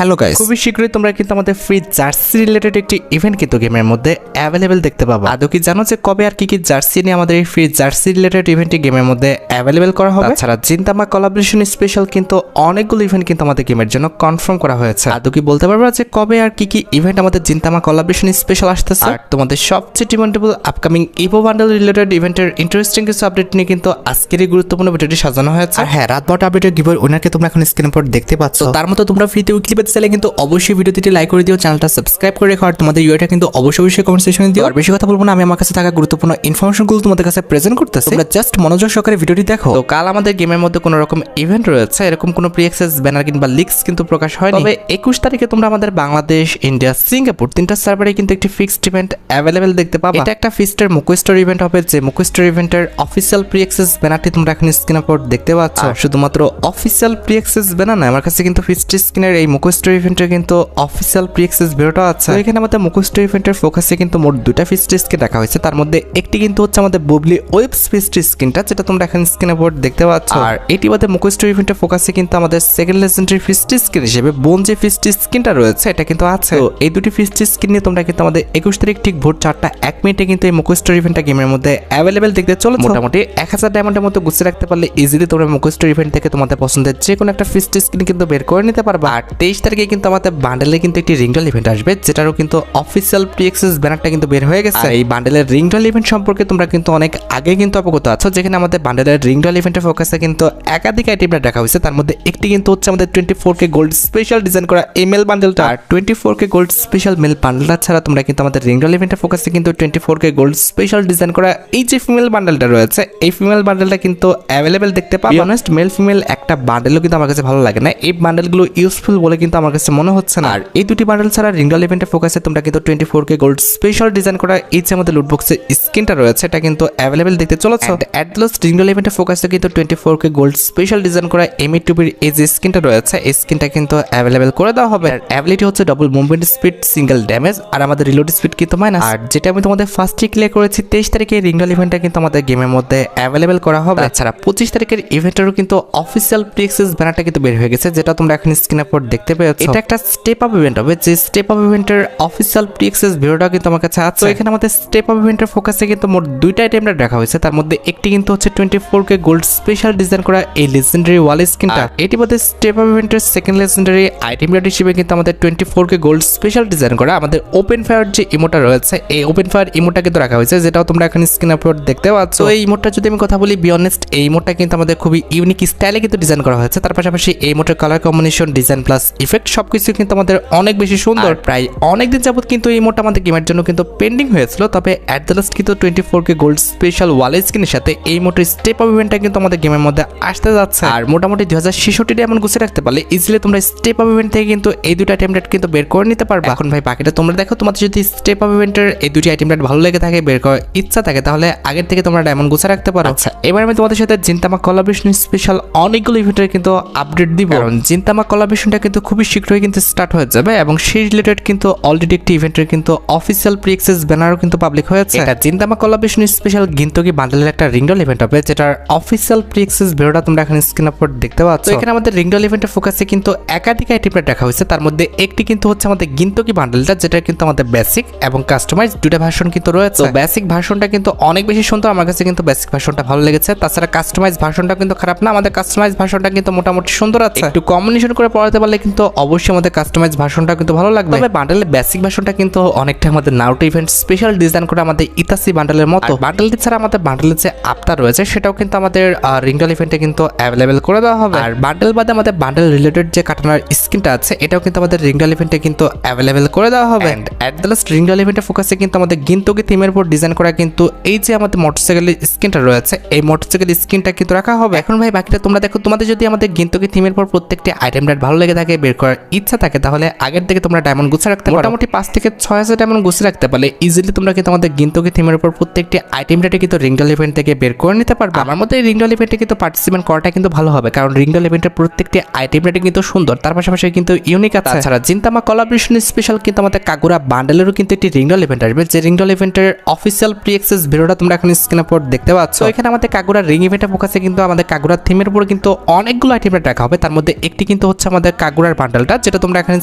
Hello guys, খুবই শীঘ্রই তোমরা কিন্তু আমাদের ফ্রি জার্সি রিলেটেড একটি ইভেন্ট কিন্তু গেমের মধ্যে অ্যাভেলেবেল দেখতে পাবো। আদৌ কি জানো যে কবে আর কি জার্সি নিয়ে আমাদের এই ফ্রি জার্সি রিলেটেড ইভেন্টটি গেমের মধ্যে অ্যাভেলেবেল করা হবে? তাছাড়া জিনতামা কোলাবোরেশন স্পেশাল কিন্তু অনেকগুলো ইভেন্ট কিন্তু আমাদের গেমের জন্য কনফার্ম করা হয়েছে। আদৌ কি বলতে পারবা যে কবে আর কি ইভেন্ট আমাদের জিনতামা কোলাবোরেশন স্পেশাল আসতেছে? আর তোমাদের সবচেয়ে demandable upcoming evo bundle related ইভেন্টের ইন্টারেস্টিং কিছু আপডেট নিয়ে কিন্তু আজকের এই গুরুত্বপূর্ণ ভিডিওটি সাজানো হয়েছে। আর হ্যাঁ, রাত 12টা আপডেটের গিভওয়ে উইনারকে তোমরা এখন স্ক্রিনের উপর দেখতে পাচ্ছ। তার মতো তোমরা ফ্রিতে উইকলি পেতে চাইলে কিন্তু অবশ্যই ভিডিওটি লাইক করে দিও, চ্যানেলটা সাবস্ক্রাইব করে রেখো, আর তোমাদের ইউআইটা কিন্তু অবশ্যই কমেন্ট সেকশনে দিও। আর বেশি কথা বলবো না, আমি আমার কাছে থাকা গুরুত্বপূর্ণ ইনফরমেশনগুলো তোমাদের কাছে প্রেজেন্ট করতেছি, তোমরা জাস্ট মনোযোগ সহকারে ভিডিওটি দেখো। তো কাল আমাদের গেমের মধ্যে কোনো রকম ইভেন্ট রয়েছে, এরকম কোনো প্রি অ্যাক্সেস ব্যানার কিংবা লিক্স কিন্তু প্রকাশ হয়নি। তবে 21 তারিখে তোমরা আমাদের বাংলাদেশ, ইন্ডিয়া, সিঙ্গাপুর তিনটা সার্ভারে কিন্তু একটি ফিক্সড ইভেন্ট অ্যাভেলেবেল দেখতে পাবে। এটা একটা ফিস্টের মুকুস্টোর ইভেন্ট হবে, যে মুকুস্টোর ইভেন্টের অফিসিয়াল প্রি অ্যাক্সেস ব্যানারটি তোমরা এখন স্ক্রিনের উপর দেখতে পাচ্ছ। শুধুমাত্র অফিসিয়াল প্রি অ্যাক্সেস ব্যানার না, আমার কাছে কিন্তু ফিস্ট স্ক্রিনের এই মুকুস্টোর ইভেন্টের কিন্তু অফিসিয়াল প্রি অ্যাক্সেস ভিডিওটা আছে। এখানে আমাদের মুকুস্টোর ইভেন্টের ফোকাসে কিন্তু মোট দুটা ফিস্ট স্ক্রিন রাখা হয়েছে। তার মধ্যে একটি কিন্তু হচ্ছে আমাদের বুবলি ওয়েবস ফিস্ট স্ক্রিনটা, যেটা তোমরা এখন স্ক্রিনের উপর দেখতে পাচ্ছ। আর এটি বাদে মুকুস্টোর ইভেন্টের ফোকাসে কিন্তু আমাদের সেকেন্ড লেজেন্ডারি ফিস্ট স্ক্রিন হিসেবে বোন যে ফিস্ট স্ক্রিনটা রয়েছে এটা কিন্তু আছে। তো এই দুটি ফিস্ট স্ক্রিন নিয়ে তোমরা কিন্তু আমাদের 21 তারিখ ঠিক ভোর 4:01 কিন্তু এই মুকুস্টোর ইভেন্টটা গেমের মধ্যে অ্যাভেলেবেল দেখতে চলেছে। মোটামুটি 1000 ডায়মন্ডের মতো গুছিয়ে রাখতে পারলে ইজিলি তোমরা মুকুস্টোর ইভেন্ট থেকে তোমাদের পছন্দের যে কোনো একটা ফিস্ট স্ক্রিন কিন্তু বের করে নিতে পারবা। আর 23 তারিখে কিন্তু আমাদের বান্ডেলে কিন্তু একটি রিংডল ইভেন্ট আসবে, যেটারও কিন্তু অফিসিয়াল প্রি অ্যাক্সেস ব্যানারটা কিন্তু বের হয়ে গেছে। এই বান্ডেলের রিংডল ইভেন্ট সম্পর্কে তোমরা কিন্তু অনেক আগে কিন্তু অবগত আছো, যেখানে আমাদের বান্ডেলের রিংডল ইভেন্টের ফোকাসে কিন্তু একাধিক আইটেমটা দেখা হয়েছে। তার মধ্যে একটি কিন্তু হচ্ছে আমাদের 24K গোল্ড স্পেশাল ডিজাইন করা এই মেল বান্ডেলটা। আর 24K গোল্ড স্পেশাল মেল বান্ডেলটা ছাড়া তোমরা কিন্তু আমাদের রিংডল ইভেন্টের ফোকাসে কিন্তু 24K গোল্ড স্পেশাল ডিজাইন করা এই যে ফিমেল বান্ডেলটা রয়েছে, এই ফিমেল বান্ডেলটা কিন্তু অ্যাভেলেবেল দেখতে পাবে। অনেস্ট মেল ফিমেল একটা বান্ডেলও কিন্তু আমার কাছে ভালো লাগে না, এই বান্ডেলগুলো ইউজফুল বলে কিন্তু আমার কাছে মনে হচ্ছে না। আর এই দুটি বান্ডেল ছাড়া রিংডল ইভেন্টের ফোকাসে তোমরা কিন্তু 24K গোল্ড স্পেশাল ডিজাইন করা এই যে আমাদের লুটবক্সের স্কিনটা রয়েছে এটা কিন্তু অ্যাভেলেবেল দেখতে চলেছে। অ্যাট লাস্ট রিংডল ইভেন্টের ফোকাসে কিন্তু 24K গোল্ড স্পেশাল ডিজাইন করা এমএ2বির এই যে স্কিনটা রয়েছে এই স্কিনটা কিন্তু অ্যাভেলেবেল করে দেওয়া হবে। আর অ্যাবিলিটি হচ্ছে double movement speed, single damage, আর আমাদের রিলোড স্পিড কিন্তু মাইনাস। আর যেটা আমি তোমাদের ফার্স্টে ক্লিয়ার করেছি 23 তারিখে রিংডল ইভেন্টটা কিন্তু আমাদের গেমের মধ্যে অ্যাভেলেবেল করা হবে। এছাড়া 25 তারিখের ইভেন্টেরও কিন্তু অফিসিয়াল প্রি অ্যাক্সেস ব্যানারটা কিন্তু বের হয়ে গেছে, যেটা তোমরা এখন স্ক্রিনের উপর দেখতে পেয়েছো। এটা একটা স্টেপ আপ ইভেন্ট হবে, যে স্টেপ আপ ইভেন্টের অফিসিয়াল প্রি অ্যাক্সেস ভিডিওটা কিন্তু আমার কাছে আছে। তো এখানে আমাদের স্টেপ আপ ইভেন্টের ফোকাসে কিন্তু মোট দুইটা আইটেমটা রাখা হয়েছে। তার মধ্যে একটি কিন্তু হচ্ছে 24K গোল্ড স্পেশাল ডিজাইন করা এই লেজেন্ডারি ওয়াল স্কিনটা। এটি বাদে স্টেপ আপ ইভেন্টের সেকেন্ড লেজেন্ডারি আইটেম রেট হিসেবে কিন্তু আমাদের 24K গোল্ড স্পেশাল ডিজাইন করা আমাদের ওপেন ফায়ার যে ইমোটা রয়েছে এই ওপেন ফায়ার ইমোটা কিন্তু রাখা হয়েছে, যেটাও তোমরা এখন স্ক্রিনের উপর দেখতে পাচ্ছ। তো এই ইমোটটা যদি আমি কথা বলি, বি অনেস্ট, এই ইমোটটা কিন্তু আমাদের খুবই ইউনিক স্টাইলে কিন্তু ডিজাইন করা হয়েছে। তার পাশাপাশি এই ইমোটের colour combination, design plus effect সবকিছু কিন্তু আমাদের অনেক বেশি সুন্দর। প্রায় অনেকদিন যাবত কিন্তু এই ইমোটটা আমাদের গেমের জন্য কিন্তু পেন্ডিং হয়েছিল, তবে অ্যাট দ্য লাস্ট কিন্তু 24K গোল্ড স্পেশাল ওয়াল স্কিনের সাথে এই ইমোটের স্টেপ আপ ইভেন্টটা কিন্তু আমাদের গেমের মধ্যে আসতে যাচ্ছে। আর মোটামুটি 2066 ডায়মন্ড গুছিয়ে রাখতে পারলে ইজিলি তোমরা স্টেপ আপ ইভেন্ট থেকে কিন্তু এই দুটো আইটেম রেট কিন্তু বের করে নিতে পারবে। এখন ভাই বাকিটা তোমরা দেখো, তোমাদের যদি স্টেপ আপ ইভেন্টের এই দুটি আইটেম রেট ভালো লেগে থাকে, বের করার ইচ্ছা থাকে, তাহলে আগের থেকে তোমরা ডায়মন্ড গুছিয়ে রাখতে পারো। আচ্ছা, এবার আমি তোমাদের সাথে জিনতামা কোলাবোরেশন স্পেশাল অনেকগুলো ইভেন্টের কিন্তু আপডেট দিব, কারণ জিনতামা কোলাবোরেশনটা কিন্তু খুবই শীঘ্রই কিন্তু স্টার্ট হয়ে যাবে এবং সেই রিলেটেড কিন্তু অলরেডি একটি ইভেন্টের কিন্তু অফিসিয়াল প্রি অ্যাক্সেস ব্যানারও কিন্তু পাবলিক হয়েছে। এটা জিনতামা কোলাবোরেশন স্পেশাল গিন্তকি বান্ডেলের একটা রিংডল ইভেন্ট হবে, যেটার অফিসিয়াল প্রি অ্যাক্সেস ভিডিওটা তোমরা এখন স্ক্রিনের উপর দেখতে পাচ্ছ। তো এখানে আমাদের রিংডল ইভেন্টের ফোকাসে কিন্তু একাধিক আইটেম রেট রাখা হয়েছে। তার মধ্যে একটি কিন্তু হচ্ছে আমাদের গিন্তকি বান্ডেলটা, যেটা কিন্তু আমাদের বেসিক এবং কাস্টমাইজ দুটো ভার্সন কিন্তু রয়েছে। বেসিক ভার্সনটা কিন্তু অনেক বেশি সুন্দর, আমার কাছে কিন্তু বেসিক ভার্সনটা ভালো লেগেছে। তাছাড়া কাস্টমাইজ ভার্সনটা কিন্তু খারাপ না, আমাদের কাস্টমাইজ ভার্সনটা কিন্তু মোটামুটি সুন্দর আছে। একটু কম্বিনেশন করে পড়াতে পারলে কিন্তু অবশ্যই আমাদের কাস্টমাইজ ভার্সনটা কিন্তু ভালো লাগবে। তবে বান্ডেলের বেসিক ভার্সনটা কিন্তু অনেকটা আমাদের নারুটো ইভেন্ট স্পেশাল ডিজাইন করে আমাদের ইতাসি বান্ডেলের মতো। বান্ডেলটি ছাড়া আমাদের বান্ডেলের যে আপটা রয়েছে সেটাও কিন্তু আমাদের রিংডল ইভেন্টে কিন্তু অ্যাভেলেবেল করে দেওয়া হবে। আর বান্ডেল বাদে আমাদের বান্ডেল রিলেটেড যে কাটানার স্কিনটা আছে এটাও কিন্তু আমাদের রিংডল ইভেন্টে কিন্তু অ্যাভেলেবেল করে দেওয়া হবে। এন্ড অ্যাট দ্য লাস্ট রিংডল ইভেন্টের ফোকাসে কিন্তু আমাদের গিন্তকি থিমের উপর ডিজাইন করা কিন্তু এই যে আমাদের মোটরসাইকেলের স্কিনটা রয়েছে এই মোটরসাইকেল স্কিনটা কিন্তু রাখা হবে। এখন ভাই বাকিটা তোমরা দেখো, তোমাদের যদি আমাদের গিন্তকি থিমের উপর প্রত্যেকটি আইটেম রেট ভালো লেগে থাকে, বের করার ইচ্ছা থাকে, তাহলে আগের থেকে তোমরা ডায়মন্ড গুছিয়ে রাখতে পারো। মোটামুটি 5 থেকে 6000 ডায়মন্ড গুছিয়ে রাখতে পারলে ইজিলি তোমরা কিন্তু আমাদের গিন্তকি থিমের উপর প্রত্যেকটি আইটেম রেটে কিন্তু রিংডল ইভেন্ট থেকে বের করে নিতে পারবে। আমার মতে এই রিংডল ইভেন্টে কিন্তু পার্টিসিপেন্ট করাটা কিন্তু ভালো হবে, কারণ রিংডল ইভেন্টের প্রত্যেকটি আইটেম রেটে কিন্তু সুন্দর, তার পাশাপাশি কিন্তু ইউনিক আছে। তাছাড়া জিনতামা কোলাবোরেশন স্পেশাল কিন্তু আমাদের কাগুরা বান্ডেলেরও কিন্তু একটি রিংডল ইভেন্ট আসবে, যে রিংডল ইভেন্টের অফিসিয়াল প্রি অ্যাক্সেস ভিডিওটা তোমরা এখন স্ক্রিনের উপর দেখতে পাচ্ছ। তো এখানে আমাদের কাগুরা রিং ইভেন্টের ফোকাসে কিন্তু আমাদের কাগুরা থিমের উপর কিন্তু অনেকগুলো আইটেম রেট রাখা হবে। তার মধ্যে একটি কিন্তু হচ্ছে আমাদের কাগুরার বান্ডেলটা, যেটা তোমরা এখানে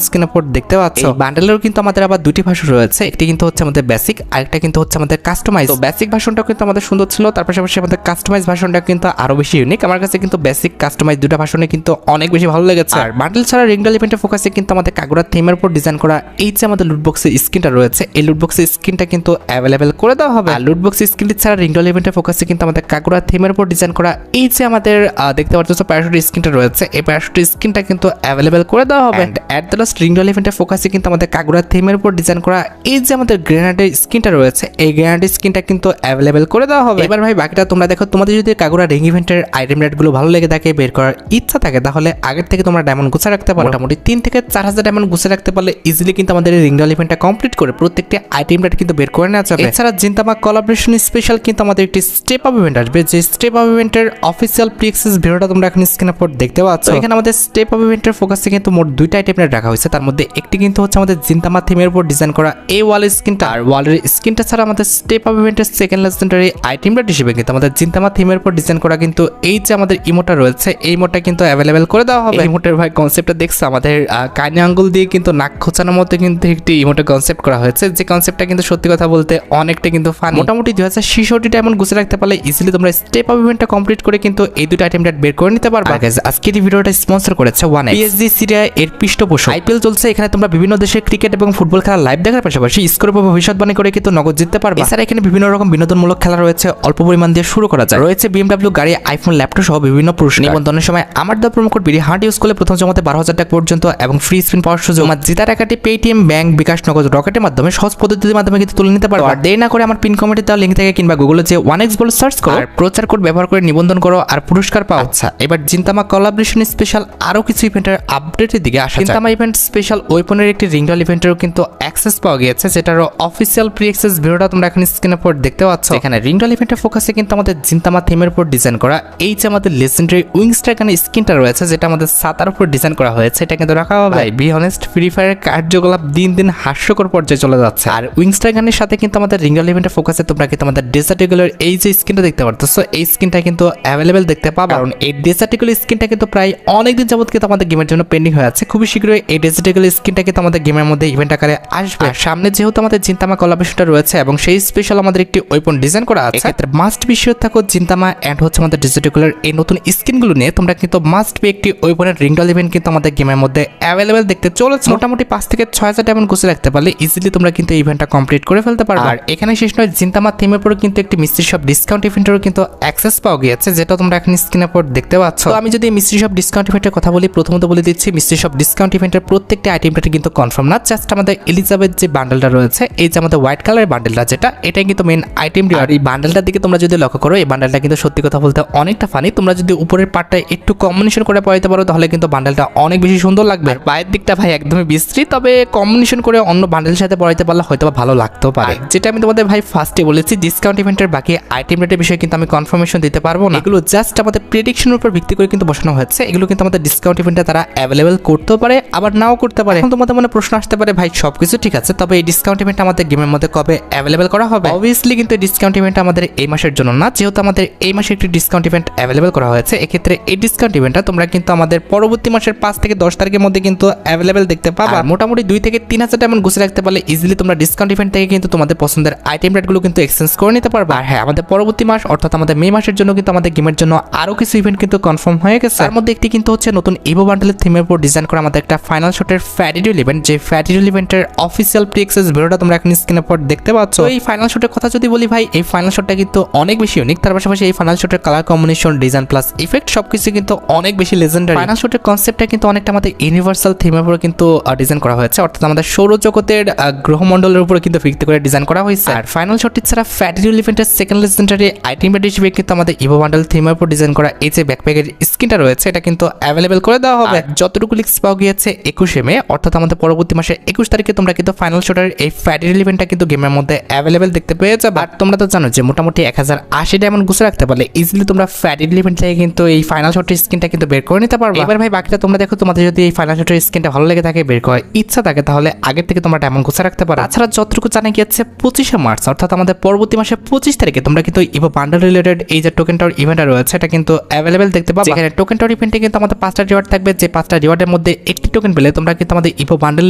স্ক্রিনের উপর দেখতে পাচ্ছ। বান্ডেলেরও কিন্তু আমাদের আবার দুটি ভার্সন রয়েছে, একটি কিন্তু হচ্ছে আমাদের বেসিক, আরেকটা কিন্তু হচ্ছে আমাদের কাস্টমাইজ। তো বেসিক ভার্সনটা কিন্তু আমাদের সুন্দর ছিল, তার পাশাপাশি আমাদের কাস্টমাইজ ভার্সনটা কিন্তু আরো বেশি ইউনিক। আমার কাছে কিন্তু বেসিক কাস্টমাইজ দুটো ভার্সনে কিন্তু অনেক বেশি ভালো লেগেছে। আর বান্ডেল ছাড়া রিংডল ইভেন্টের ফোকাসে কিন্তু আমাদের কাগুরা থিমের উপর ডিজাইন করা এই যে আমাদের লুটবক্সের স্কিনটা রয়েছে, এই লুটবক্সের স্কিনটা কিন্তু অ্যাভেলেবেল করে দেওয়া হবে। আর লুটবক্স স্কিনটি ছাড়া রিংডল ইভেন্টের ফোকাসে কিন্তু আমাদের কাগুরা থিমের উপর ডিজাইন করা এই যে আমাদের দেখতে পাচ্ছ প্যারাশুট স্কিনটা রয়েছে, এই প্যারাশুট স্কিনটা কিন্তু অ্যাভেলেবেল করে দেওয়া হবে। এট দ্য লাস্ট রিংডল ইভেন্টের ফোকাসে কিন্তু আমাদের কাগুরা থিমের উপর ডিজাইন করা এই যে আমাদের গ্রেনেডের স্কিনটা রয়েছে, এই গ্রেনেডের স্কিনটা কিন্তু অ্যাভেলেবেল করে দেওয়া হবে। এবার ভাই বাকিটা তোমরা দেখো, তোমাদের যদি কাগুরা রিং ইভেন্টের আইটেম রেটগুলো ভালো লেগে থাকে, বের করার ইচ্ছা থাকে, তাহলে আগের থেকে তোমরা ডায়মন্ড গুছা রাখতে পারো। মোটামুটি 3 থেকে 4,000 ডায়মন্ড গুছা রাখতে পারলে ইজিলি কিন্তু আমাদের এই রিংডল ইভেন্টটা কমপ্লিট করে প্রত্যেকটি আইটেম রেট কিন্তু বের করে নেওয়া যাবে। এছাড়া জিন্তামা কোলাবোরেশন স্পেশাল কিন্তু আমাদের একটি স্টেপ আপ ইভেন্ট আসবে, যে স্টেপ আপ ইভেন্টের অফিসিয়াল প্রি-অ্যাক্সেস ভিডিওটা তোমরা এখন স্ক্রিনের উপর দেখতে পাচ্ছ। এখানে আমাদের স্টেপ আপ ইভেন্টের ফোকাসে কিন্তু মোট দুইটা আইটেম রেট রাখা হয়েছে, তার মধ্যে একটি কিন্তু হচ্ছে আমাদের জিন্তামা থিমের উপর ডিজাইন করা এই ওয়ালের স্কিনটা। আর ওয়ালের স্কিনটা ছাড়া আমাদের স্টেপ আপ ইভেন্টের সেকেন্ড লেজেন্ডারি আইটেম রেট হিসেবে কিন্তু আমাদের জিন্তামা থিমের উপর ডিজাইন করা কিন্তু এই যে আমাদের ইমোটা রয়েছে, এই ইমোটা কিন্তু অ্যাভেলেবেল করে দেওয়া হবে। ইমোটের ভাই কনসেপ্টটা দেখছো, আমাদের কানি আঙ্গুল দিয়ে কিন্তু নাক খোঁচানোর মতো কিন্তু একটি ইমোটের কনসেপ্ট করা হয়েছে, যে কনসেপ্টটা কিন্তু সত্যি কথা বলতে অনেকটা কিন্তু ফান। মোটামুটি 2066 ডায়মন্ড গুছে রাখতে পারলে ইজিলি তোমরা স্টেপ আপ ইভেন্টটা কমপ্লিট করে কিন্তু এই দুটো আইটেম রেট বের করে নিতে পারবে। আজকের এই ভিডিওটা স্পন্সর করেছে ওয়ান পিএসজি সিরিয়া এর পৃষ্ঠপোষক। আইপিএল চলছে, এখানে তোমরা বিভিন্ন দেশের ক্রিকেট এবং ফুটবল খেলা লাইভ দেখার পাশাপাশি স্কোর উপর ভবিষ্যৎবাণী করে কিন্তু নগদ জিততে পারবে। এছাড়া এখানে বিভিন্ন রকম বিনোদনমূলক খেলা রয়েছে, অল্প পরিমাণ দিয়ে শুরু করা যায়। রয়েছে BMW গাড়ি, আইফোন, ল্যাপটপ সহ বিভিন্ন পুরস্কার। নিবন্ধনের সময় আমার দেওয়া promo code BD heart use করলে প্রথম জমাতে 12,000 টাকা পর্যন্ত এবং ফ্রি স্পিন পাওয়ার সুযোগ। আমার জেতা টাকাটি পেটিএম, ব্যাংক, বিকাশ, নগদ, রকেটের মাধ্যমে সহজ পদ্ধতির মাধ্যমে কিন্তু তুলে নিতে পারবে। আর দেরি না করে আমার পিন কমেন্টে দেওয়া লিঙ্ক থেকে কিংবা গুগলে যে 1x বলে সার্চ করো, আর প্রচার কোড ব্যবহার করে নিবন্ধন করো আর পুরস্কার পাও। আচ্ছা, এবার জিন্তামা কোলাবোরেশন স্পেশাল আরো কিছু ইভেন্টের আপডেটের দিকে আসা। জিন্তামা ইভেন্ট স্পেশাল ওয়েপনের একটি রিংডল ইভেন্টেরও কিন্তু অ্যাক্সেস পাওয়া গিয়েছে, যেটারও অফিসিয়াল প্রি-অ্যাক্সেস ভিডিওটা তোমরা এখন স্ক্রিনের উপর দেখতে পাচ্ছ। এখানে রিংডল ইভেন্টের ফোকাসে কিন্তু আমাদের জিন্তামা থিমের উপর ডিজাইন করা এই যে আমাদের লেজেন্ডারি উইংস্টার গানের স্কিনটা রয়েছে, যেটা আমাদের সাতার উপর ডিজাইন করা হয়েছে, এটা কিন্তু রাখা হবে। বি অনেস্ট, ফ্রি ফায়ারের কার্যকলাপ দিন দিন হাস্যকর পর্যায়ে চলে যাচ্ছে। আর উইংস্টার গানের সাথে কিন্তু আমাদের রিংডল ইভেন্টের ফোকাসে তোমরা কিন্তু আমাদের ডেজার্ট ইগলের এই যে স্কিনটা দেখতে পারতেছো, এই স্কিনটা কিন্তু অ্যাভেলেবেল দেখতে পাবে। কারণ এই ডেজার্ট ইগল স্কিনটা কিন্তু প্রায় অনেকদিন যাবত কিন্তু আমাদের গেমের জন্য পেন্ডিং হয়ে আছে। খুবই শীঘ্রই এই ডেজার্ট ইগল স্কিনটা কিন্তু আমাদের গেমের মধ্যে ইভেন্ট আকারে আসবে। আর সামনে যেহেতু আমাদের জিন্তামা কোলাবোরেশনটা রয়েছে এবং সেই স্পেশাল আমাদের একটি ওয়েপন ডিজাইন করা আছে, এক্ষেত্রে মাস্ট বি শিওর থাকো জিন্তামা এন্ড হচ্ছে আমাদের ডেজার্ট ইগলের এই নতুন স্কিনগুলো নিয়ে তোমরা কিন্তু মাস্ট বি একটি ওয়েপনের রিংডল ইভেন্ট কিন্তু আমাদের গেমের মধ্যে অ্যাভেলেবেল দেখতে চলেছে। মোটামুটি 5 থেকে 6,000 ডায়মন্ড গুছে রাখতে পারলে ইজিলি তোমরা কিন্তু ইভেন্টটা কমপ্লিট করে ফেলতে পারবে। আর এখানে শেষ নয়, জিন্তামা থিমের উপর কিন্তু একটি মিস্ট্রি শপ ডিসকাউন্ট ইভেন্টেরও কিন্তু অ্যাক্সেস পাওয়া গিয়েছে, যেটা তোমরা এখন স্ক্রিনের উপর দেখতে পাচ্ছ। তো আমি যদি মিস্ট্রি শপ ডিসকাউন্ট ইভেন্টের কথা বলি, প্রথমত বলে দিচ্ছি মিস্ট্রি শপ ডিসকাউন্ট ইভেন্টের প্রত্যেকটি আইটেম রেট কিন্তু কনফার্ম না। জাস্ট আমাদের এলিজাবেথ যে বান্ডেলটা রয়েছে, এই যে আমাদের হোয়াইট কালারের বান্ডেলটা, যেটা এটাই কিন্তু মেইন আইটেম। আর এই বান্ডেলটার দিকে তোমরা যদি লক্ষ্য করো, এই বান্ডেলটা কিন্তু সত্যি কথা বলতে অনেকটা ফানি। তোমরা যদি উপরের পার্টটা একটু কম্বিনেশন করে পড়াইতে পারো, তাহলে কিন্তু বান্ডেলটা অনেক বেশি সুন্দর লাগবে। আর পায়ের দিকটা ভাই একদমই বিশ্রী, তবে কম্বিনেশন করে অন্য বান্ডেলের সাথে পড়াইতে পারলে হয়তো ভালো লাগতেও পারে। যেটা আমি তোমাদের ভাই ফার্স্টে বলেছি, ডিসকাউন্ট ইভেন্টের বাকি আইটেম রেটের বিষয়ে কিন্তু আমি কনফার্মেশন দিতে পারবো না। এগুলো জাস্ট আমাদের প্রেডিকশনের উপর ভিত্তি করে কিন্তু বসানো হয়েছে। এগুলো কিন্তু আমাদের ডিসকাউন্ট ইভেন্টে তারা অ্যাভেলেবেল করতেও পারে, আবার নাও করতে পারে। এখন তোমাদের মনে প্রশ্ন আসতে পারে, ভাই সবকিছু ঠিক আছে, তবে এই ডিসকাউন্ট ইভেন্ট আমাদের গেমের মধ্যে কবে অ্যাভেলেবেল করা হবে? অবভিয়াসলি কিন্তু এই ডিসকাউন্ট ইভেন্ট আমাদের এই মাসের জন্য না, যেহেতু আমাদের এই মাসে একটি ডিসকাউন্ট ইভেন্ট অ্যাভেলেবেল করা হয়েছে। এক্ষেত্রে এই ডিসকাউন্ট ইভেন্টটা তোমরা কিন্তু আমাদের পরবর্তী মাসের 5 থেকে 10 তারিখের মধ্যে কিন্তু অ্যাভেলেবেল দেখতে পাবে। মোটামুটি 2 থেকে 3,000 ডায়মন্ড গুছে রাখতে পারলে ইজিলি তোমরা ডিসকাউন্ট ইভেন্ট থেকে কিন্তু তোমাদের পছন্দের আইটেম রেটগুলো কিন্তু এক্সচেঞ্জ করে নিতে পারবে। আর হ্যাঁ, আমাদের পরবর্তী মাস অর্থাৎ আমাদের মে মাসের জন্য কিন্তু আমাদের গেমের জন্য আরো কিছু ইভেন্ট কিন্তু কনফার্ম হয়ে গেছে। তার মধ্যে একটি কিন্তু হচ্ছে নতুন ইভো বান্ডেলের থিমের উপর ডিজাইন করা আমাদের একটা ফাইনাল শটের ফ্যাটিডিউল ইভেন্ট, যে ফ্যাটিডিউল ইভেন্টের অফিসিয়াল প্রি-অ্যাক্সেস ভিডিওটা তোমরা এখন স্ক্রিনের উপর দেখতে পাচ্ছ। এই ফাইনাল শটের কথা যদি বলি ভাই, এই ফাইনাল শটটা কিন্তু অনেক বেশি ইউনিক। তার পাশাপাশি এই ফাইনাল শটের colour combination, design plus effect সবকিছু কিন্তু অনেক বেশি লেজেন্ডারি। ফাইনাল শটের কনসেপ্টটা কিন্তু অনেকটা আমাদের ইউনিভার্সাল থিমের উপর কিন্তু ডিজাইন করা হয়েছে, অর্থাৎ আমাদের সৌরজগতের গ্রহমণ্ডলের উপর কিন্তু ভিত্তি করে ডিজাইন করা হয়েছে। আর ফাইনাল শটটি ছাড়া ফ্যাটিডিউল ইভেন্টের সেকেন্ড লেজেন্ডারি আইটেম রেট হিসেবে কিন্তু আমাদের ইভো বান্ডেল থিমের উপর ডিজাইন করা এই যে ব্যাকপ্যাকের স্কিনটা রয়েছে, এটা কিন্তু অ্যাভেলেবেল করে দেওয়া হবে। যতটুকু লিক্স পাওয়া গিয়েছে 21 মে, অর্থাৎ আমাদের পরবর্তী মাসে 21 তারিখে তোমরা কিন্তু ফাইনাল শটের এই ফ্যাটিডিউল ইভেন্টটা কিন্তু গেমের মধ্যে অ্যাভেলেবেল দেখতে পেয়ে যাবে। আর তোমরা তো জানো যে মোটামুটি 1080 ডায়মন্ড গুছে রাখতে পারলে ইজিলি তোমরা ফ্যাটিডিউল ইভেন্ট থেকে কিন্তু এই ফাইনাল শটের স্কিনটা কিন্তু বের করে নিতে পারবে। এবার ভাই বাকিটা তোমরা দেখো, তোমাদের যদি এই ফাইনাল শটের স্কিনটা ভালো লেগে থাকে, বের করার ইচ্ছা থাকে, তাহলে আগের থেকে তোমরা ডায়মন্ড গুছে রাখতে পারো। তাছাড়া যতটুকু জানা গিয়েছে 25 মার্চ অর্থাৎ আমাদের পরবর্তী মাসে 25 তারিখে তোমরা কিন্তু ইভো বান্ডেল রিলেটেড এই যে টোকেন টাওয়ার ইভেন্ট রয়েছে, এটা কিন্তু অ্যাভেলেবেল দেখতে পাবে। এখানে টোকেন টাওয়ার ইভেন্টে কিন্তু আমাদের 5টা রিওয়ার্ড থাকবে, যে 5টা রিওয়ার্ডের এটার মধ্যে একটি টোকেন পেলে তোমরা কিন্তু আমাদের ইভো বান্ডেল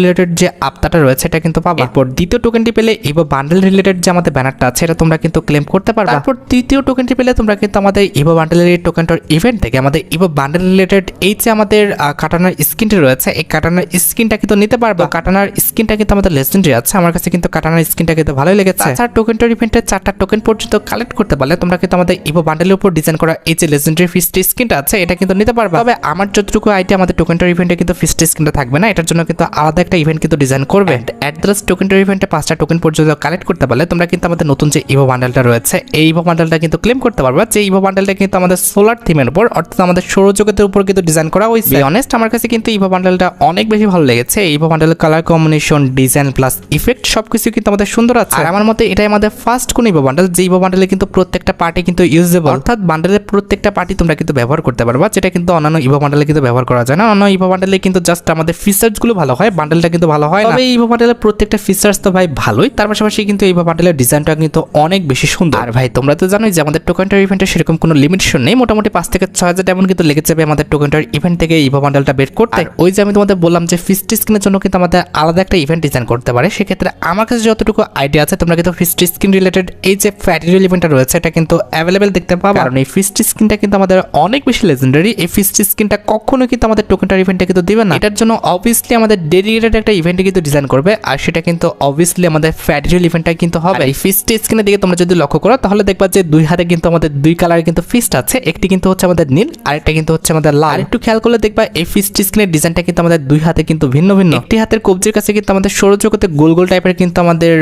রিলেটেড যে আপডেটটা রয়েছে এটা কিন্তু পাবে। এরপর দ্বিতীয় টোকেনটি পেলে ইভো বান্ডেল রিলেটেড যে আমাদের ব্যানারটা আছে এটা তোমরা কিন্তু ক্লেম করতে পারবে। তারপর তৃতীয় টোকেনটি পেলে তোমরা কিন্তু আমাদের ইভো বান্ডেলের টোকেনটার ইভেন্ট থেকে আমাদের ইভো বান্ডেল রিলেটেড এই যে আমাদের কাটানার স্কিনটি রয়েছে এই কাটানার স্কিনটা কিন্তু নিতে পারবে। কাটানার স্কিনটা কিন্তু আমাদের লেজেন্ডারি আছে, আমার কাছে কিন্তু কাটানার স্কিনটা কিন্তু ভালোই লেগেছে। তাছাড়া টোকেনটার ইভেন্টে 4টা টোকেন পর্যন্ত কালেক্ট করতে পারলে তোমরা কিন্তু আমাদের ইভো বান্ডেলের উপর ডিজাইন করা এই যে লেজেন্ডারি ফিস্ট স্কিনটা আছে এটা কিন্তু নিতে পারবে। তবে আমার যতটুকু আইডিয়া আমাদের টোকেনটার ইভেন্টে কিন্তু ফিস্ট স্কিনটা থাকবে না, এটার জন্য কিন্তু আলাদা একটা ইভেন্ট কিন্তু ডিজাইন করবে। এট দ্য লাস্ট টোকেনটার ইভেন্টে 5টা টোকেন পর্যন্ত কালেক্ট করতে পারলে তোমরা কিন্তু আমাদের নতুন যে ইভো বান্ডেলটা রয়েছে এই ইভো বান্ডেলটা কিন্তু ক্লেম করতে পারবে। যে ইভো বান্ডেলটা কিন্তু আমাদের সোলার থিমের উপর অর্থাৎ আমাদের সৌরজগতের উপর কিন্তু ডিজাইন করা হয়েছে। অনেস্ট আমার কাছে কিন্তু ইভো বান্ডেলটা অনেক বেশি ভালো লেগেছে। ইভো বান্ডেলের colour combination, design plus effect সবকিছু কিন্তু আমাদের সুন্দর আছে। আর আমার মতে এটাই আমাদের ফার্স্ট কোন ইভো বান্ডেল যে ইভো বান্ডেলে কিন্তু প্রত্যেকটা পার্টি কিন্তু ইউজেবল, অর্থাৎ বান্ডেলের প্রত্যেকটা পার্টি তোমরা কিন্তু ব্যবহার করতে পারবা, যেটা কিন্তু অন্যান্য ইভো বান্ডেলে কিন্তু ব্যবহার করা যায় না। অন্য ইভো বান্ডেলে কিন্তু জাস্ট আমাদের ফিচার্স গুলো ভালো হয়, বান্ডেলটা কিন্তু ভালো হয় না। তবে ইভো বান্ডেলের প্রত্যেকটা ফিচার্স তো ভাই ভালোই, তার পাশাপাশি কিন্তু ইভো বান্ডেলের ডিজাইনটা কিন্তু অনেক বেশি সুন্দর। আর ভাই তোমরা তো জানোই যে আমাদের টোকেনটার ইভেন্টে সেরকম কোনো লিমিটেশন নেই, মোটামুটি 5 থেকে 6,000 ডায়মন্ড কিন্তু লেগে যাবে আমাদের টোকেনটার ইভেন্ট থেকে ইভো বান্ডেলটা বের করতে। ওই যে আমি তোমাদের বললাম যে ফিস্ট স্কিনের জন্য কিন্তু আমাদের আলাদা একটা ইভেন্ট ডিজাইন করতে পারে, সেক্ষেত্রে আমার কাছে যতটুকু আইডিয়া আছে তোমরা কিন্তু ফিস্ট স্কিন রিলেটেড এই যে ফ্যাটিরিয়াল ইভেন্টটা রয়েছে এটা কিন্তু অ্যাভেলেবেল দেখতে পাবে। কারণ এই ফিস্ট স্কিনটা কিন্তু আমাদের অনেক বেশি লেজেন্ডারি, এই ফিস্ট স্কিনটা কখনো কিন্তু আমাদের টোকেনটার ইভেন্টে কিন্তু দিবে না। এটার জন্য অবভিয়াসলি আমাদের ডেডিকেটেড একটা ইভেন্টে কিন্তু ডিজাইন করবে, আর সেটা কিন্তু অবভিয়াসলি আমাদের ফ্যাটিরিয়াল ইভেন্টটা কিন্তু হবে। এই ফিস্ট স্কিনের দিকে তোমরা যদি লক্ষ্য করো তাহলে দেখবা যে দুই হাতে কিন্তু আমাদের দুই কালারের কিন্তু ফিস্ট আছে, একটি কিন্তু হচ্ছে আমাদের নীল আরেকটা কিন্তু হচ্ছে আমাদের লাল। একটু খেয়াল করলে দেখবা এই ফিস্ট স্কিনের ডিজাইনটা কিন্তু আমাদের দুই হাতে কিন্তু ভিন্ন ভিন্ন। একটি হাতের কবজির কাছে কিন্তু আমাদের সৌরজগতে গোল গোল টাইপের কিন্তু আমাদের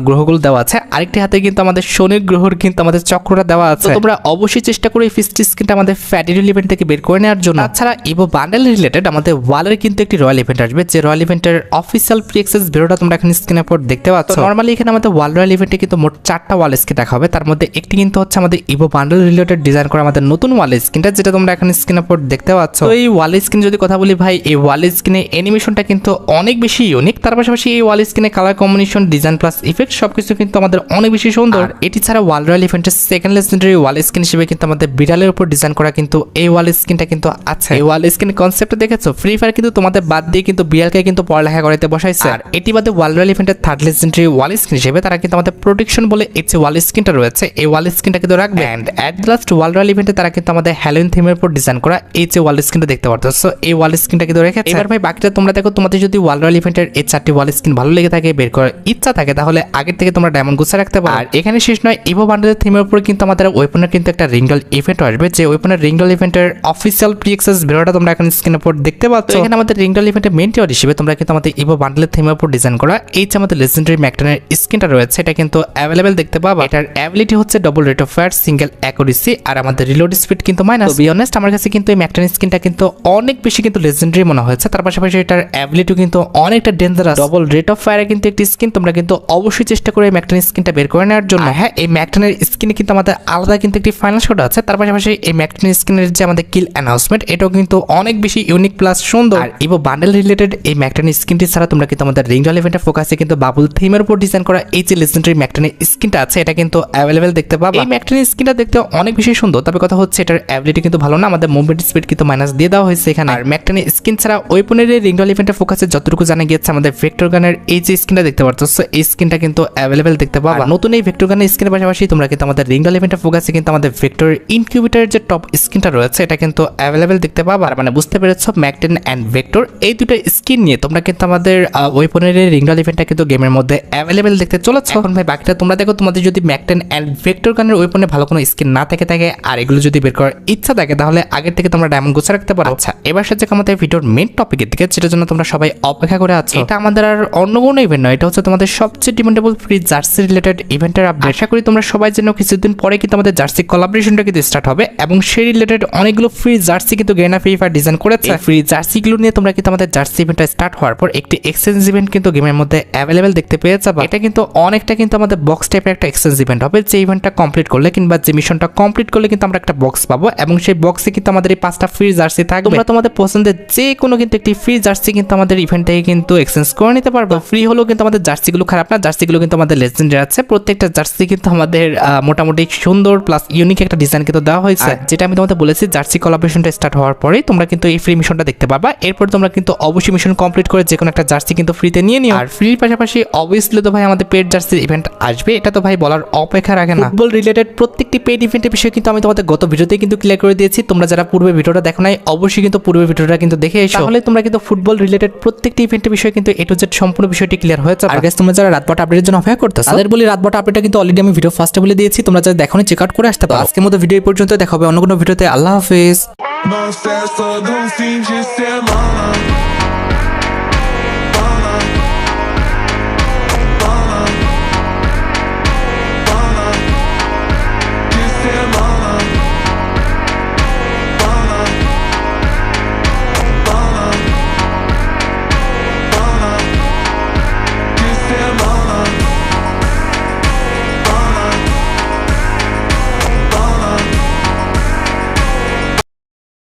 গ্রহগুলো দেওয়া আছে, আরেকটি হাতে কিন্তু আমাদের শনির গ্রহর কিন্তু আমাদের চক্রটা দেওয়া আছে। তোমরা অবশ্যই চেষ্টা করো এই ফিস্ট স্কিনটা আমাদের ফ্যাটিরিয়াল ইভেন্ট থেকে বের করে নেওয়ার জন্য। তাছাড়া ইভো বান্ডেল রিলেটেড আমাদের ওয়ালের কিন্তু একটি রয়্যাল ইভেন্ট আসবে, যে রয়্যাল ইভেন্টের অফিসিয়াল প্রি অ্যাক্সেস ভিডিওটা তোমরা এখানে স্ক্রিনের উপর দেখতে পাচ্ছ। নরমালি এখানে আমাদের ওয়াল রয়্যাল ইভেন্টে কিন্তু মোট 4টা ওয়াল স্কিন রাখা হবে, তার মধ্যে একটি কিন্তু হচ্ছে আমাদের ইভো বান্ডেল রিলেটেড ডিজাইন করা আমাদের নতুন ওয়াল স্কিনটা, যেটা তোমরা এখানে স্ক্রিনের উপর দেখতে পাচ্ছ। তো এই ওয়াল স্কিন যদি কথা বলি ভাই, এই ওয়াল স্কিনের অ্যানিমেশনটা কিন্তু অনেক বেশি ইউনিক, তার পাশাপাশি এই ওয়াল স্কিনের colour combination, design plus effect সবকিছু কিন্তু আমাদের অনেক বেশি সুন্দর। এটি ছাড়া ওয়াল রয়্যাল ইভেন্টের সেকেন্ড লেজেন্ডারি ওয়াল স্কিন হিসেবে কিন্তু আমাদের বিড়ালের উপর ডিজাইন করা কিন্তু এই ওয়াল স্কিনটা কিন্তু আছে। এই ওয়াল স্কিনের কনসেপ্টটা দেখেছো, ফ্রি ফায়ার কিন্তু তোমাদের বাদ দিয়ে কিন্তু বিড়ালকে কিন্তু পড়ালেখা করাতে বসাইছে। আর এটি বাদে ওয়াল রয়্যাল ইভেন্টের থার্ড লেজেন্ডারি ওয়াল স্কিন হিসেবে তারা কিন্তু আমাদের প্রোটেকশন বলে এই যে ওয়াল স্কিনটা রয়েছে এই ওয়াল স্কিনটা কিন্তু রাখবে। And at the last wall royale ইভেন্টে তারা কিন্তু আমাদের হ্যালোইন থিমের উপর ডিজাইন করা এই যে ওয়াল স্কিনটা দেখতে পাচ্ছ, সো এই ওয়াল স্কিনটা কিন্তু রেখেছে। এবার ভাই বাকিটা তোমরা দেখো, তোমাদের যদি ওয়াল রয়্যাল ইভেন্টের এই 4টি ওয়াল স্কিন ভালো লেগে থাকে, বের করার ইচ্ছা থাকে, তাহলে আগের থেকে তোমরা ডায়মন্ড গুছা রাখতে পারো। আর এখানে শেষ নয়, ইভো বান্ডেলের থিমের উপর কিন্তু আমাদের ওয়েপনের কিন্তু একটা রিংডল ইভেন্ট আসবে, যে ওয়েপনের রিংডল ইভেন্টের অফিসিয়াল প্রি অ্যাক্সেস ভিডিওটা তোমরা এখন স্ক্রিনের উপর দেখতে পাচ্ছ। এখানে আমাদের রিংডল ইভেন্টের মেইন টিয়ার হিসেবে তোমরা কিন্তু আমাদের ইভো বান্ডেলের থিমের উপর ডিজাইন করা এই যে আমাদের লেজেন্ডারি ম্যাকটেনের স্কিনটা রয়েছে এটা কিন্তু অ্যাভেলেবেল দেখতে পাবা। এটার অ্যাবিলিটি হচ্ছে double rate of fire, single accuracy, আর আমাদের রিলোড স্পিড কিন্তু মাইনাস। টু বি অনেস্ট আমার কাছে কিন্তু এই ম্যাকটেন স্কিনটা কিন্তু অনেক বেশি কিন্তু লেজেন্ডারি মনে হয়েছে, তার পাশাপাশি এটার অ্যাবিলিটি কিন্তু অনেকটা ডেঞ্জারাস। ডবল রেট অফ ফায়ারে কিন্তু একটি স্কিন, তোমরা কিন্তু অবশ্যই চেষ্টা করে এই ম্যাকটেন স্কিনটা বের করে নেওয়ার জন্য। হ্যাঁ, এই ম্যাকটেনের স্কিনে কিন্তু আমাদের আলাদা কিন্তু একটি ফাইনাল শট আছে, তার পাশাপাশি এই ম্যাকটেন স্কিনের যে আমাদের কিল অ্যানাউন্সমেন্ট এটাও কিন্তু অনেক বেশি ইউনিক প্লাস সুন্দর। আর ইভো বান্ডেল রিলেটেড এই ম্যাকটেন স্কিনটি ছাড়া তোমরা কিন্তু আমাদের রিংডল ইভেন্টের ফোকাসে কিন্তু বাবুল থিমের উপর ডিজাইন করা এই যে লেজেন্ডারি ম্যাকটেনের স্কিনটা আছে এটা কিন্তু অ্যাভেলেবেল দেখতে পাবা। এই ম্যাকটেন স্কিনটা দেখতে অনেক বেশি সুন্দর, তবে কথা হচ্ছে এটার অ্যাবিলিটি কিন্তু ভালো না, আমাদের মুভমেন্ট স্পিড কিন্তু মাইনাস দিয়ে দেওয়া হয়েছে এখানে। আর ম্যাকটেনের স্কিন ছাড়া ওয়েপনের রিংডল ইভেন্টের ফোকাসে যতটুকু জানা গিয়েছে আমাদের ভেক্টর গানের এই যে স্কিনটা দেখতে পাচ্ছ, এই স্কিনটা কিন্তু অ্যাভেলেবেল দেখতে পাবা। নতুন এই ভেক্টর গানের স্কিনের পাশাপাশি তোমরা কিন্তু আমাদের রিংডল ইভেন্টের ফোকাসে কিন্তু আমাদের ভেক্টর ইনকিউবেটরের যে টপ স্কিনটা রয়েছে এটা কিন্তু অ্যাভেলেবেল দেখতে পাবা। আর মানে বুঝতে পেরেছো, ম্যাকটেন এন্ড ভেক্টর এই দুটো স্কিন নিয়ে তোমরা কিন্তু আমাদের ওয়েপনের রিংডল ইভেন্টটা কিন্তু গেমের মধ্যে অ্যাভেলেবেল দেখতে চলেছে। এখন ভাই বাকিটা তোমরা দেখো, তোমাদের যদি ম্যাকটেন এন্ড ভেক্টর গানের ওয়েপনে ভালো কোনো স্কিন না থাকে আর এগুলো যদি বের করার ইচ্ছা থাকে তাহলে আগের থেকে তোমরা ডায়মন্ড গোছা রাখতে পারো। আচ্ছা, এবার সাথে আমাদের ভিডিওর মেইন টপিকের দিকে, যেটার জন্য তোমরা সবাই অপেক্ষা করে আছো। এটা আমাদের আর অন্য কোনো ইভেন্ট নয়, এটা হচ্ছে তোমাদের সবচেয়ে ডিমান্ডেবল ফ্রি জার্সি রিলেটেড ইভেন্টের আপডেট। আশা করি তোমরা সবাই যেন কিছুদিন পরে কিন্তু আমাদের জার্সি কোলাবোরেশনটা কিন্তু স্টার্ট হবে এবং সেই রিলেটেড অনেকগুলো ফ্রি জার্সি কিন্তু গেনা ফ্রি ফায়ার ডিজাইন করেছে। ফ্রি জার্সিগুলো নিয়ে তোমরা কিন্তু আমাদের জার্সি ইভেন্টটা স্টার্ট হওয়ার পর একটি এক্সচেঞ্জ ইভেন্ট কিন্তু গেমের মধ্যে অ্যাভেলেবেল দেখতে পেয়ে যাবে। এটা কিন্তু অনেকটা কিন্তু আমাদের বক্স টাইপের একটা এক্সচেঞ্জ ইভেন্ট হবে, যে ইভেন্টটা কমপ্লিট করলে কিংবা যে মিশনটা কমপ্লিট করলে কিন্তু আমরা একটা বক্স পাবো এবং সেই বক্সে কিন্তু আমাদের এই 5টা ফ্রি জার্সি থাকবে। তোমরা তোমাদের পছন্দের যে কোনো কিন্তু একটি ফ্রি জার্সি কিন্তু আমাদের ইভেন্ট থেকে কিন্তু এক্সচেঞ্জ করে নিতে পারবো। ফ্রি হলেও কিন্তু আমাদের জার্সিগুলো খারাপ না, জার্সিগুলো কিন্তু আমাদের লেজেন্ডারি আছে, প্রত্যেকটা জার্সি কিন্তু আমাদের মোটামুটি সুন্দর প্লাস ইউনিক একটা ডিজাইন কিন্তু দেওয়া হয়েছে। যেটা আমি তোমাদের বলেছি জার্সি কোলাবোরেশনটা স্টার্ট হওয়ার পরে তোমরা কিন্তু এই ফ্রি মিশনটা দেখতে দেখতে পারবা। এরপর তোমরা কিন্তু অবশ্যই মিশন কমপ্লিট করে যে কোনো একটা জার্সি কিন্তু ফ্রিতে নিয়ে নিও। আর ফ্রির পাশাপাশি অবভিয়াসলি তো ভাই আমাদের পেড জার্সির ইভেন্ট আসবে, এটা তো ভাই বলার অপেক্ষা রাখে না। ফুটবল রিলেটেড প্রত্যেকটি পেড ইভেন্টের বিষয়ে কিন্তু আমি তোমাদের গত ভিডিওতে কিন্তু ক্লিয়ার করে দিয়েছি। তোমরা যারা পূর্বে ভিডিওটা দেখো নাই অবশ্যই কিন্তু পূর্বের ভিডিওটা কিন্তু দেখে এসো, তাহলে তোমরা কিন্তু ফুটবল রিলেটেড প্রত্যেকটি ইভেন্টের বিষয়ে কিন্তু এ টু জেড সম্পূর্ণ বিষয়টি ক্লিয়ার হয়ে যাবে। আর গাইস তোমরা যারা রাতবাটা আপডেটের জন্য অপেক্ষা করতেছো তাদের বলি রাতবাটা আপডেটটা কিন্তু অলরেডি আমি ভিডিও ফার্স্টে বলে দিয়েছি, তোমরা যারা দেখোনি চেক আউট করে আসতে পারো। আজকের মতো ভিডিও এই পর্যন্ত, দেখা হবে অন্য কোনো ভিডিওতে। আল্লাহ হাফেজ।